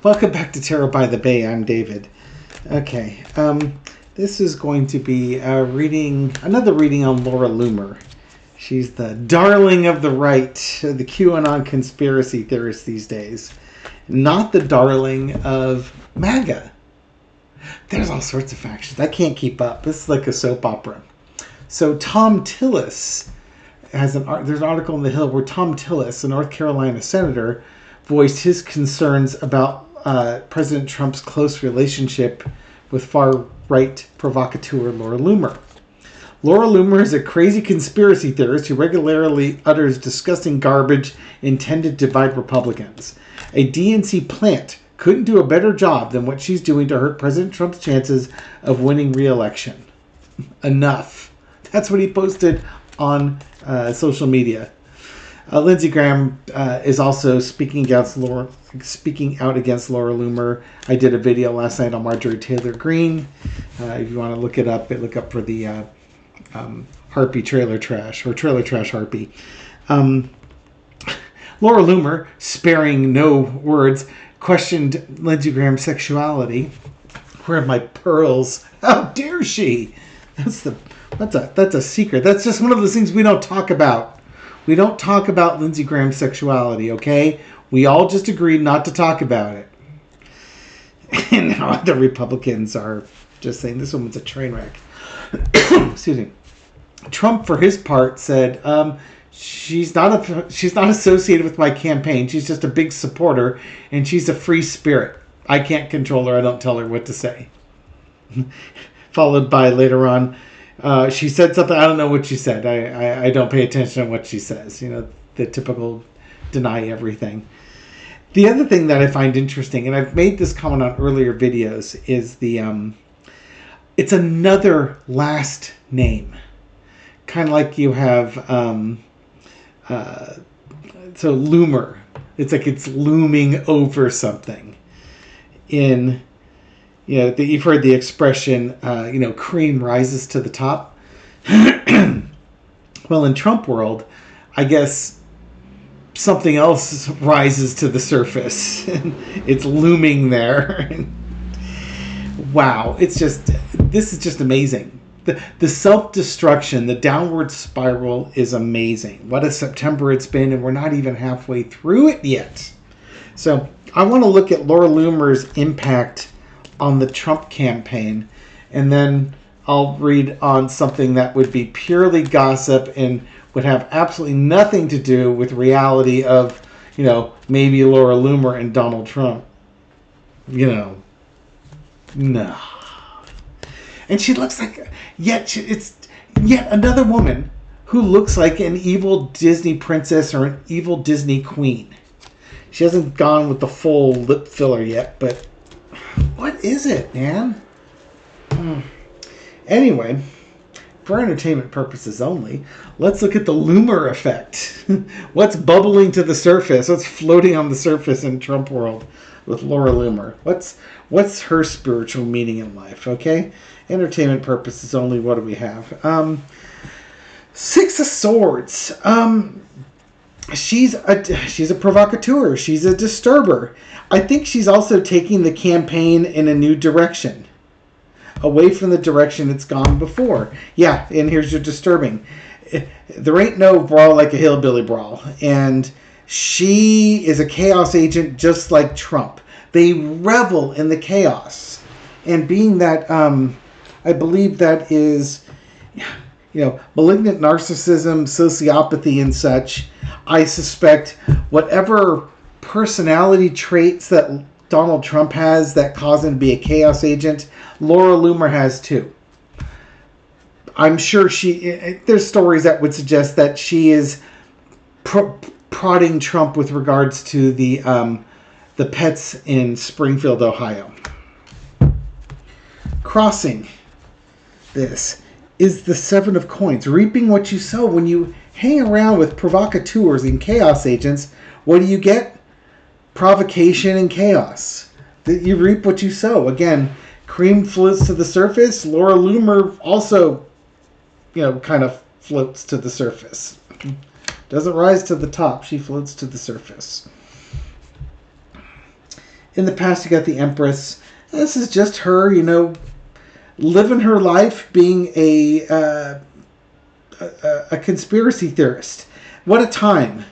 Welcome back to Tarot by the Bay. I'm David. Okay, this is going to be another reading on Laura Loomer. She's the darling of the right, the QAnon conspiracy theorist these days. Not the darling of MAGA. There's all sorts of factions. I can't keep up. This is like a soap opera. So Tom Tillis there's an article in The Hill where Tom Tillis, a North Carolina senator, voiced his concerns about President Trump's close relationship with far-right provocateur Laura Loomer. Laura Loomer is a crazy conspiracy theorist who regularly utters disgusting garbage intended to divide Republicans. A DNC plant couldn't do a better job than what she's doing to hurt President Trump's chances of winning re-election. Enough. That's what he posted on social media. Lindsey Graham is also speaking out against Laura Loomer. I did a video last night on Marjorie Taylor Greene. If you want to look it up, look up for the Harpy Trailer Trash, or Trailer Trash Harpy. Laura Loomer, sparing no words, questioned Lindsey Graham's sexuality. Where are my pearls? How dare she? That's a secret. That's just one of those things we don't talk about. We don't talk about Lindsey Graham's sexuality, okay? We all just agreed not to talk about it. And now the Republicans are just saying this woman's a train wreck. Excuse me. Trump, for his part, said she's not associated with my campaign. She's just a big supporter, and she's a free spirit. I can't control her. I don't tell her what to say. Followed by later on, she said something. I don't know what she said. I don't pay attention to what she says. You know, the typical deny everything. The other thing that I find interesting, and I've made this comment on earlier videos, is it's another last name. Kind of like you have, so Loomer. It's like it's looming over something. You've heard the expression, cream rises to the top. Well, in Trump world, I guess something else rises to the surface. It's looming there. Wow, this is just amazing. The self-destruction, the downward spiral is amazing. What a September it's been, and we're not even halfway through it yet. So I want to look at Laura Loomer's impact on the Trump campaign, and then I'll read on something that would be purely gossip and would have absolutely nothing to do with reality of, maybe Laura Loomer and Donald Trump. No. And she looks like, it's yet another woman who looks like an evil Disney princess or an evil Disney queen. She hasn't gone with the full lip filler yet, but what is it, man? Anyway, for entertainment purposes only, let's look at the Loomer effect. What's bubbling to the surface? What's floating on the surface in Trump world with Laura Loomer? What's her spiritual meaning in life? Okay, entertainment purposes only. What do we have? Six of Swords. She's a provocateur. She's a disturber. I think she's also taking the campaign in a new direction, away from the direction it's gone before. Yeah, and here's your disturbing. There ain't no brawl like a hillbilly brawl, and she is a chaos agent just like Trump. They revel in the chaos, and being that I believe that is, malignant narcissism, sociopathy, and such. I suspect whatever personality traits that Donald Trump has that cause him to be a chaos agent, Laura Loomer has too. I'm sure there's stories that would suggest that she is prodding Trump with regards to the pets in Springfield, Ohio. Crossing this is the Seven of Coins. Reaping what you sow. When you hang around with provocateurs and chaos agents, what do you get? Provocation and chaos. You reap what you sow. Again, cream floats to the surface. Laura Loomer also, kind of floats to the surface. Doesn't rise to the top. She floats to the surface. In the past, you got the Empress. This is just her, living her life being a conspiracy theorist. What a time.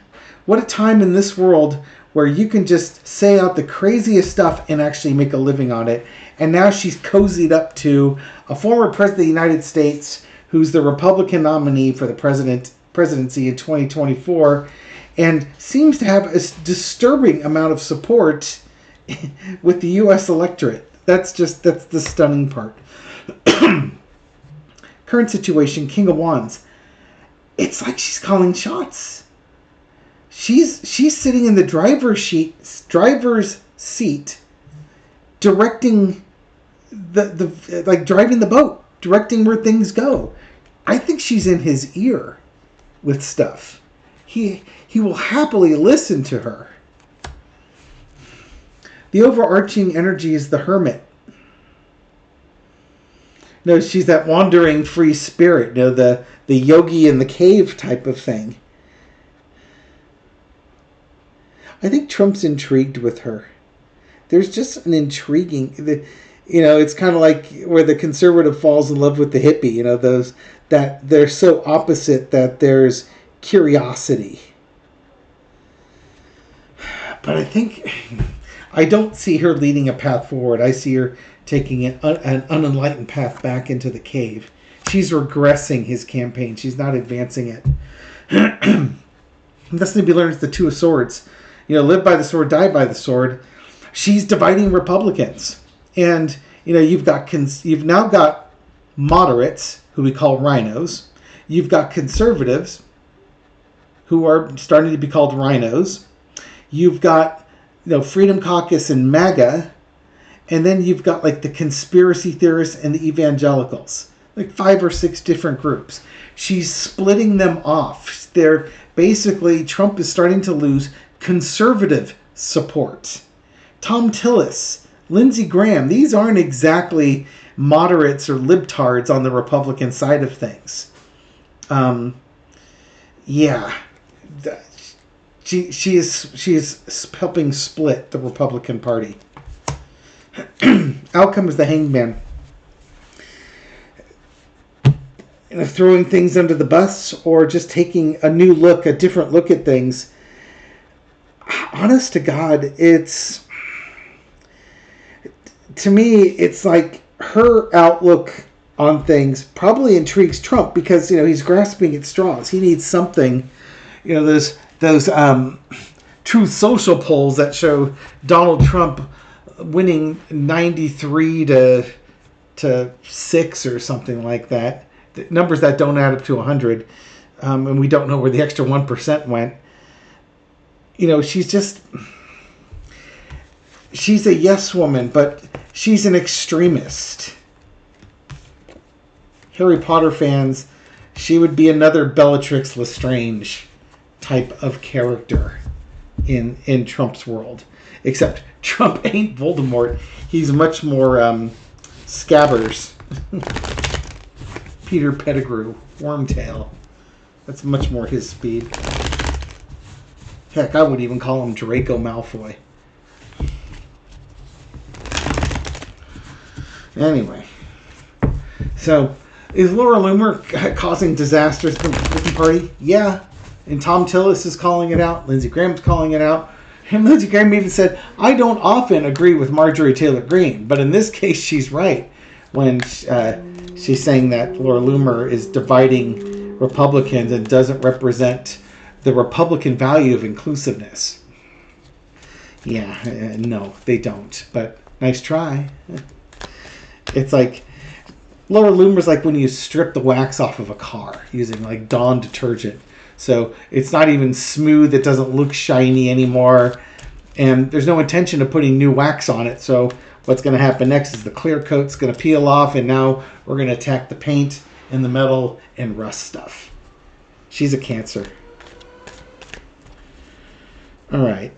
What a time in this world where you can just say out the craziest stuff and actually make a living on it. And now she's cozied up to a former president of the United States who's the Republican nominee for the presidency in 2024 and seems to have a disturbing amount of support with the U.S. electorate. That's the stunning part. Current situation, King of Wands. It's like she's calling shots. She's sitting in the driver's seat, directing the driving the boat, directing where things go. I think she's in his ear with stuff. He will happily listen to her. The overarching energy is the Hermit. No, she's that wandering free spirit, the yogi in the cave type of thing. I think Trump's intrigued with her. There's just an intriguing, it's kind of like where the conservative falls in love with the hippie, those that they're so opposite that there's curiosity. But I don't see her leading a path forward. I see her taking an unenlightened path back into the cave. She's regressing his campaign. She's not advancing it. That's going to be learned as the Two of Swords. Live by the sword, die by the sword. She's dividing Republicans. And, you've now got moderates, who we call rhinos. You've got conservatives, who are starting to be called rhinos. You've got, Freedom Caucus and MAGA. And then you've got, the conspiracy theorists and the evangelicals. 5 or 6 different groups. She's splitting them off. They're basically, Trump is starting to lose conservative support. Tom Tillis, Lindsey Graham, these aren't exactly moderates or libtards on the Republican side of things. She is helping split the Republican Party. Outcome is the Hangman. Throwing things under the bus or just taking a different look at things. Honest to God, to me, it's like her outlook on things probably intrigues Trump because, he's grasping at straws. He needs something, those Truth Social polls that show Donald Trump winning 93 to 6 or something like that. The numbers that don't add up to 100. And we don't know where the extra 1% went. She's a yes woman, but she's an extremist. Harry Potter fans, she would be another Bellatrix Lestrange type of character in Trump's world. Except Trump ain't Voldemort. He's much more Scabbers. Peter Pettigrew, Wormtail. That's much more his speed. Heck, I would even call him Draco Malfoy. Anyway. So, is Laura Loomer causing disasters in the Republican Party? Yeah. And Tom Tillis is calling it out. Lindsey Graham's calling it out. And Lindsey Graham even said, I don't often agree with Marjorie Taylor Greene, but in this case she's right when she's saying that Laura Loomer is dividing Republicans and doesn't represent the Republican value of inclusiveness. Yeah, no, they don't. But nice try. It's like Laura Loomer's like when you strip the wax off of a car using Dawn detergent. So it's not even smooth. It doesn't look shiny anymore. And there's no intention of putting new wax on it. So what's going to happen next is the clear coat's going to peel off. And now we're going to attack the paint and the metal and rust stuff. She's a Cancer. All right.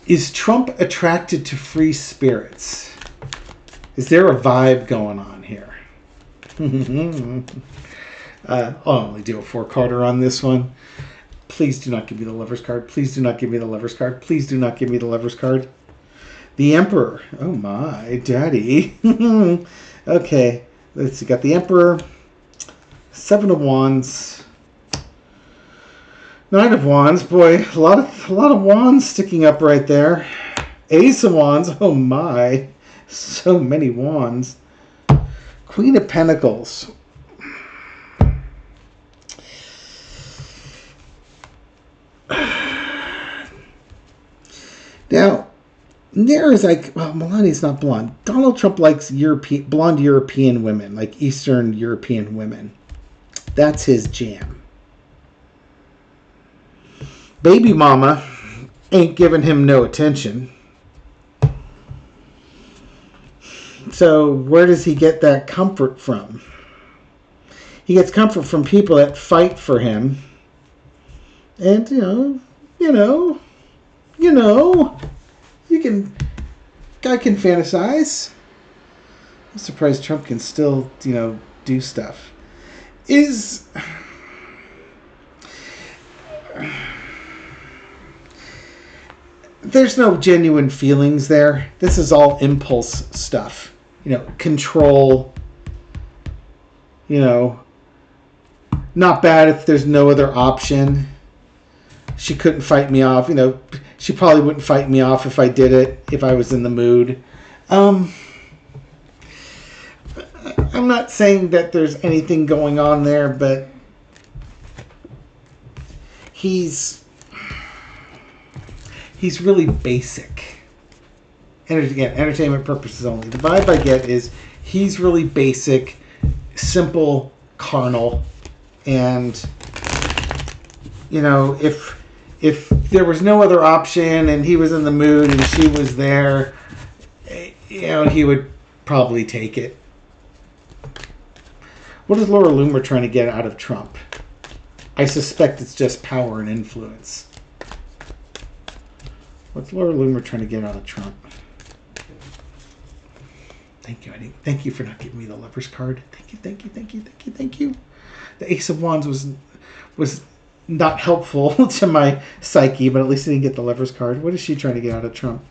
Is Trump attracted to free spirits? Is there a vibe going on here? I'll only do a 4-carder on this one. Please do not give me the Lover's card. Please do not give me the Lover's card. Please do not give me the Lover's card. The Emperor. Oh my, daddy. Okay, let's see. Got the Emperor. 7 of Wands. 9 of Wands. Boy, a lot of wands sticking up right there. Ace of Wands. Oh my, so many wands. Queen of Pentacles. Now, there is like, well, Melania's not blonde. Donald Trump likes blonde European women, like Eastern European women. That's his jam. Baby mama ain't giving him no attention. So where does he get that comfort from? He gets comfort from people that fight for him. And, guy can fantasize. I'm surprised Trump can still, do stuff. There's no genuine feelings there. This is all impulse stuff. Control. Not bad if there's no other option. She couldn't fight me off. She probably wouldn't fight me off if I did it, if I was in the mood. I'm not saying that there's anything going on there, but he's really basic. And again, entertainment purposes only. The vibe I get is he's really basic, simple, carnal, and if there was no other option and he was in the mood and she was there, he would probably take it. What is Laura Loomer trying to get out of Trump? I suspect it's just power and influence. What's Laura Loomer trying to get out of Trump? Thank you, Eddie. Thank you for not giving me the Lover's card. Thank you. The Ace of Wands was not helpful to my psyche, but at least I didn't get the Lover's card. What is she trying to get out of Trump?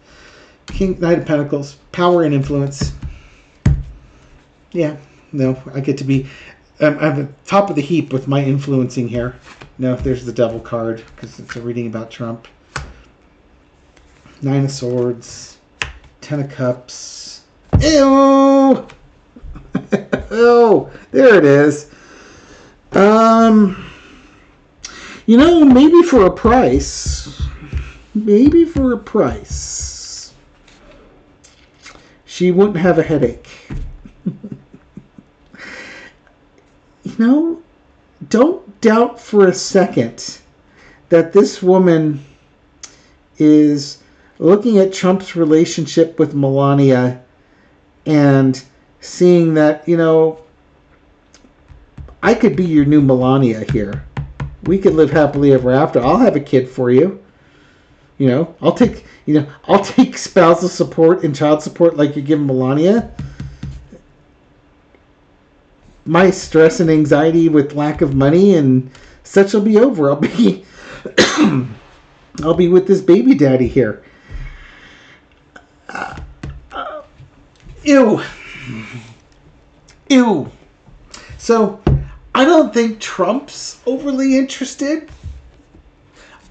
Knight of Pentacles, power and influence. Yeah, no, I get to be at the top of the heap with my influencing here. No, there's the Devil card because it's a reading about Trump. 9 of Swords, 10 of Cups. Ew! Oh, there it is. Maybe for a price. She wouldn't have a headache. Don't doubt for a second that this woman is looking at Trump's relationship with Melania and seeing that, I could be your new Melania here. We could live happily ever after. I'll have a kid for you. I'll take spousal support and child support like you're giving Melania. My stress and anxiety with lack of money and such will be over. I'll be with this baby daddy here. Ew. So, I don't think Trump's overly interested.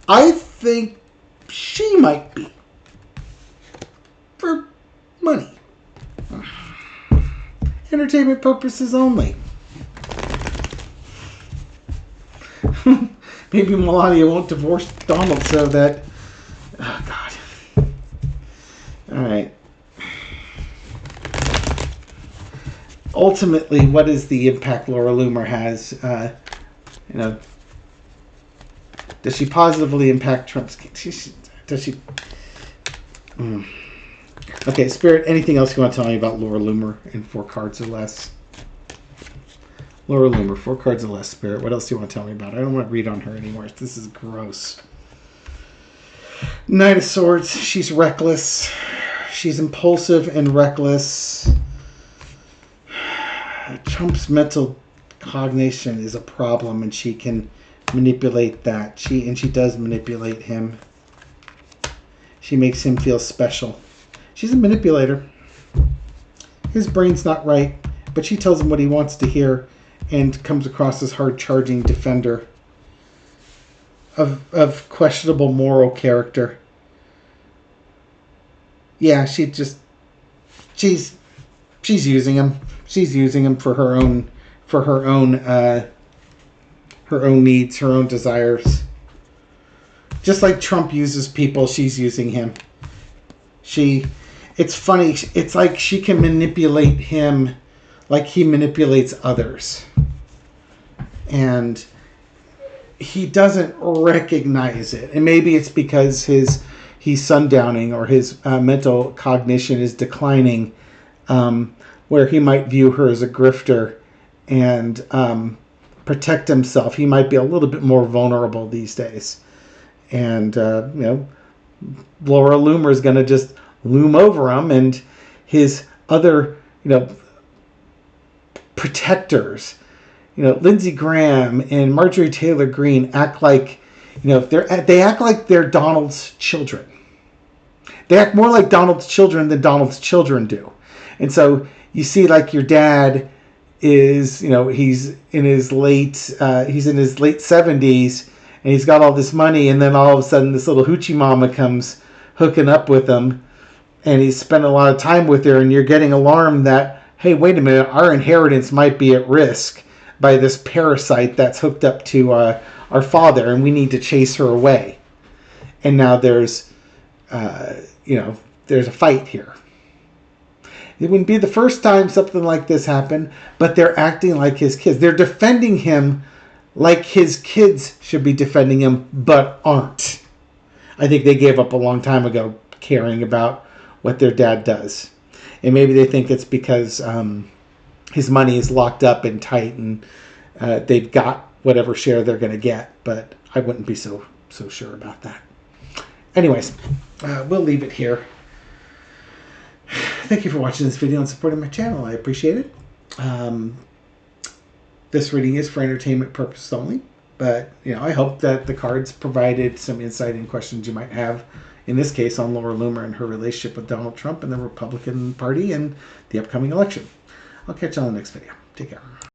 I think she might be. For money. Entertainment purposes only. Maybe Melania won't divorce Donald so that... Oh, God. All right. Ultimately, what is the impact Laura Loomer has? Does she positively impact Trump's... Does she... Okay, Spirit, anything else you want to tell me about Laura Loomer in 4 cards or less? Laura Loomer, 4 cards or less, Spirit. What else do you want to tell me about? I don't want to read on her anymore. This is gross. Knight of Swords. She's reckless. She's impulsive and reckless. Trump's mental cognition is a problem, and she can manipulate that. She does manipulate him. She makes him feel special. She's a manipulator. His brain's not right, but she tells him what he wants to hear and comes across as hard-charging defender of questionable moral character. Yeah, she's using him. She's using him for her own needs, her own desires. Just like Trump uses people, she's using him. It's funny. It's like she can manipulate him like he manipulates others. And he doesn't recognize it. And maybe it's because he's sundowning or his mental cognition is declining, where he might view her as a grifter and protect himself. He might be a little bit more vulnerable these days. And, Laura Loomer is going to just loom over him, and his other, protectors, Lindsey Graham and Marjorie Taylor Greene act like, they act like they're Donald's children. They act more like Donald's children than Donald's children do. And so you see, like, your dad is, he's in his late 70s, and he's got all this money, and then all of a sudden this little hoochie mama comes hooking up with him, and he's spent a lot of time with her, and you're getting alarmed that, hey, wait a minute, our inheritance might be at risk by this parasite that's hooked up to our father, and we need to chase her away. And now there's a fight here. It wouldn't be the first time something like this happened, but they're acting like his kids. They're defending him like his kids should be defending him, but aren't. I think they gave up a long time ago caring about what their dad does. And maybe they think it's because his money is locked up and tight, and they've got whatever share they're going to get. But I wouldn't be so sure about that. Anyways, we'll leave it here. Thank you for watching this video and supporting my channel. I appreciate it. This reading is for entertainment purposes only, but I hope that the cards provided some insight and questions you might have, in this case on Laura Loomer and her relationship with Donald Trump and the Republican Party and the upcoming election. I'll catch you on the next video. Take care.